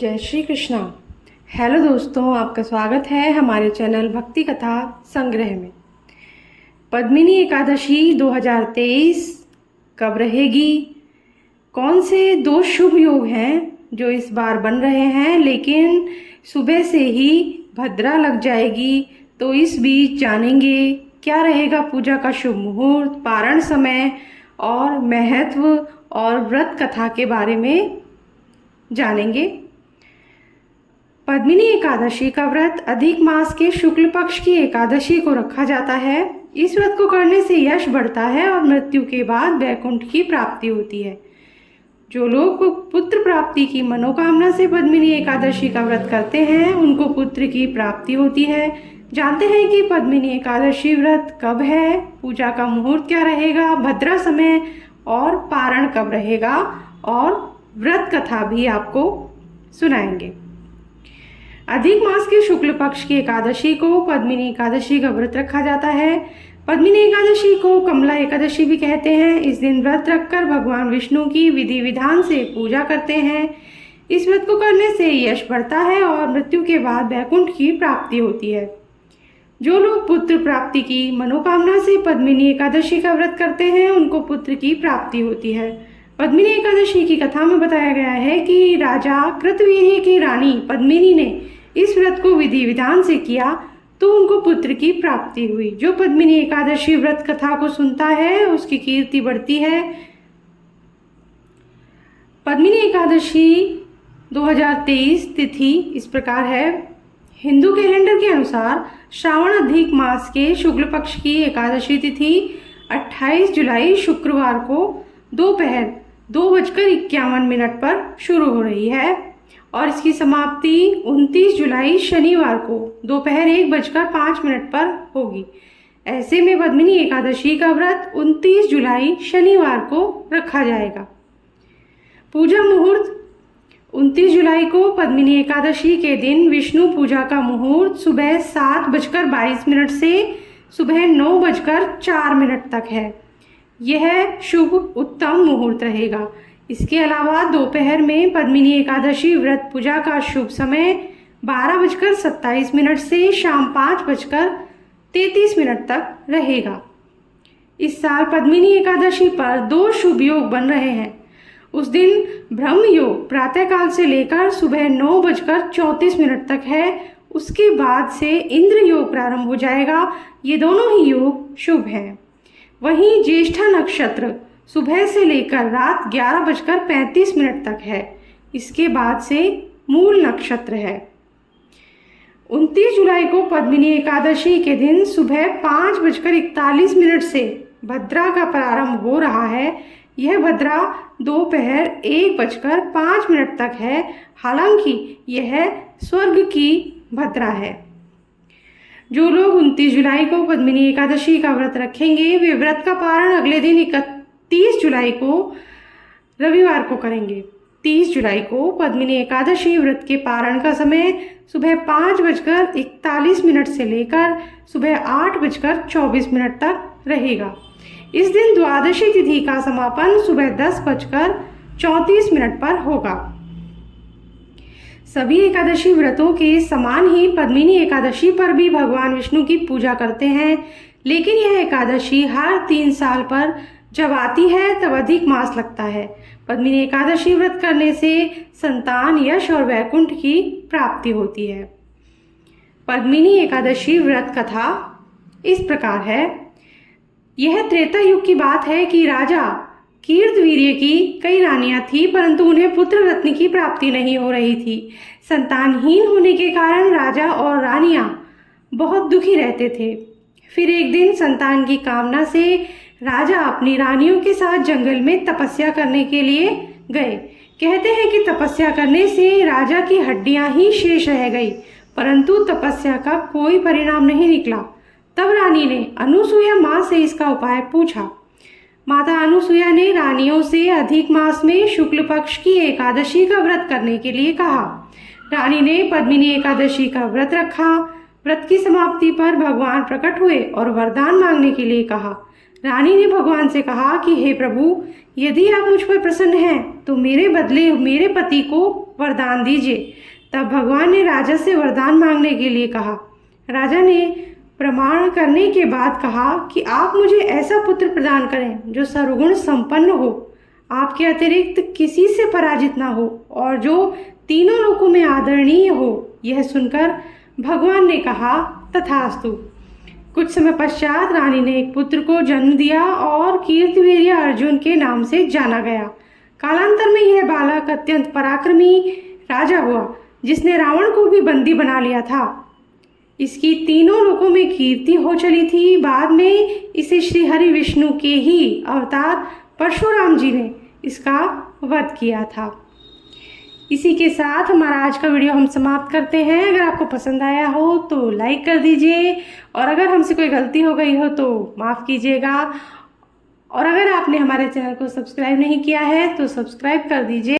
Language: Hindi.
जय श्री कृष्णा। हेलो दोस्तों, आपका स्वागत है हमारे चैनल भक्ति कथा संग्रह में। पद्मिनी एकादशी 2023 कब रहेगी? कौन से दो शुभ योग हैं जो इस बार बन रहे हैं, लेकिन सुबह से ही भद्रा लग जाएगी, तो इस बीच जानेंगे क्या रहेगा पूजा का शुभ मुहूर्त, पारण समय और महत्व और व्रत कथा के बारे में जानेंगे। पद्मिनी एकादशी का व्रत अधिक मास के शुक्ल पक्ष की एकादशी को रखा जाता है। इस व्रत को करने से यश बढ़ता है और मृत्यु के बाद वैकुंठ की प्राप्ति होती है। जो लोग पुत्र प्राप्ति की मनोकामना से पद्मिनी एकादशी का व्रत करते हैं, उनको पुत्र की प्राप्ति होती है। जानते हैं कि पद्मिनी एकादशी व्रत कब है, पूजा का मुहूर्त क्या रहेगा, भद्रा समय और पारण कब रहेगा, और व्रत कथा भी आपको सुनाएंगे। अधिक मास के शुक्ल पक्ष की एकादशी को पद्मिनी एकादशी का व्रत रखा जाता है। पद्मिनी एकादशी को कमला एकादशी भी कहते हैं। इस दिन व्रत रखकर भगवान विष्णु की विधि विधान से पूजा करते हैं। इस व्रत को करने से यश बढ़ता है और मृत्यु के बाद वैकुंठ की प्राप्ति होती है। जो लोग पुत्र प्राप्ति की मनोकामना से पद्मिनी एकादशी का व्रत करते हैं, उनको पुत्र की प्राप्ति होती है। पद्मिनी एकादशी की कथा में बताया गया है कि राजा कृतवीर्य की रानी पद्मिनी ने इस व्रत को विधि विधान से किया तो उनको पुत्र की प्राप्ति हुई। जो पद्मिनी एकादशी व्रत कथा को सुनता है, उसकी कीर्ति बढ़ती है। पद्मिनी एकादशी 2023 तिथि इस प्रकार है। हिंदू कैलेंडर के अनुसार श्रावण अधिक मास के शुक्ल पक्ष की एकादशी तिथि 28 जुलाई शुक्रवार को दोपहर 2:51 पर शुरू हो रही है और इसकी समाप्ति 29 जुलाई शनिवार को दोपहर 1:05 पर होगी। ऐसे में पद्मिनी एकादशी का व्रत 29 जुलाई शनिवार को रखा जाएगा। पूजा मुहूर्त 29 जुलाई को पद्मिनी एकादशी के दिन विष्णु पूजा का मुहूर्त सुबह 7:22 से सुबह 9:04 तक है। यह शुभ उत्तम मुहूर्त रहेगा। इसके अलावा दोपहर में पद्मिनी एकादशी व्रत पूजा का शुभ समय 12:27 से शाम 5:33 तक रहेगा। इस साल पद्मिनी एकादशी पर दो शुभ योग बन रहे हैं। उस दिन ब्रह्म योग प्रातःकाल से लेकर सुबह 9:34 तक है। उसके बाद से इंद्र योग प्रारंभ हो जाएगा। ये दोनों ही योग शुभ हैं। वहीं ज्येष्ठा नक्षत्र सुबह से लेकर रात 11:35 तक है। इसके बाद से मूल नक्षत्र है। 29 जुलाई को पद्मिनी एकादशी के दिन सुबह 5:41 से भद्रा का प्रारंभ हो रहा है। यह भद्रा दोपहर 1:05 तक है। हालांकि यह स्वर्ग की भद्रा है। जो लोग 29 जुलाई को पद्मिनी एकादशी का व्रत रखेंगे, वे व्रत का पारण अगले दिन 31 जुलाई को रविवार को करेंगे। 30 जुलाई को पद्मिनी एकादशी व्रत के पारण का समय सुबह 5:41 से लेकर सुबह 8:24 तक रहेगा। इस दिन द्वादशी तिथि का समापन सुबह 10:34 पर होगा। सभी एकादशी व्रतों के समान ही पद्मिनी एकादशी पर भी भगवान विष्णु की पूजा करते हैं, लेकिन यह एकादशी हर 3 साल पर जब आती है तब अधिक मास लगता है। पद्मिनी एकादशी व्रत करने से संतान, यश और वैकुंठ की प्राप्ति होती है। पद्मिनी एकादशी व्रत कथा इस प्रकार है। यह त्रेता युग की बात है कि राजा कीर्तवीर्य की कई रानियां थी, परंतु उन्हें पुत्र रत्न की प्राप्ति नहीं हो रही थी। संतानहीन होने के कारण राजा और रानियां बहुत दुखी रहते थे। फिर एक दिन संतान की कामना से राजा अपनी रानियों के साथ जंगल में तपस्या करने के लिए गए। कहते हैं कि तपस्या करने से राजा की हड्डियां ही शेष रह गई, परंतु तपस्या का कोई परिणाम नहीं निकला। तब रानी ने अनुसुईया माँ से इसका उपाय पूछा। माता अनुसुईया ने रानियों से अधिक मास में शुक्ल पक्ष की एकादशी का व्रत करने के लिए कहा। रानी ने पद्मिनी एकादशी का व्रत रखा। व्रत की समाप्ति पर भगवान प्रकट हुए और वरदान मांगने के लिए कहा। रानी ने भगवान से कहा कि हे प्रभु, यदि आप मुझ पर प्रसन्न हैं तो मेरे बदले मेरे पति को वरदान दीजिए। तब भगवान ने राजा से वरदान मांगने के लिए कहा। राजा ने प्रमाण करने के बाद कहा कि आप मुझे ऐसा पुत्र प्रदान करें जो सर्वगुण संपन्न हो, आपके अतिरिक्त किसी से पराजित ना हो और जो तीनों लोकों में आदरणीय हो। यह सुनकर भगवान ने कहा, तथास्तु। कुछ समय पश्चात रानी ने एक पुत्र को जन्म दिया और कीर्तिवीर्य अर्जुन के नाम से जाना गया। कालांतर में यह बालक अत्यंत पराक्रमी राजा हुआ, जिसने रावण को भी बंदी बना लिया था। इसकी तीनों लोकों में कीर्ति हो चली थी। बाद में इसे श्री हरि विष्णु के ही अवतार परशुराम जी ने इसका वध किया था। इसी के साथ हमारा आज का वीडियो हम समाप्त करते हैं। अगर आपको पसंद आया हो तो लाइक कर दीजिए और अगर हमसे कोई गलती हो गई हो तो माफ़ कीजिएगा। और अगर आपने हमारे चैनल को सब्सक्राइब नहीं किया है तो सब्सक्राइब कर दीजिए।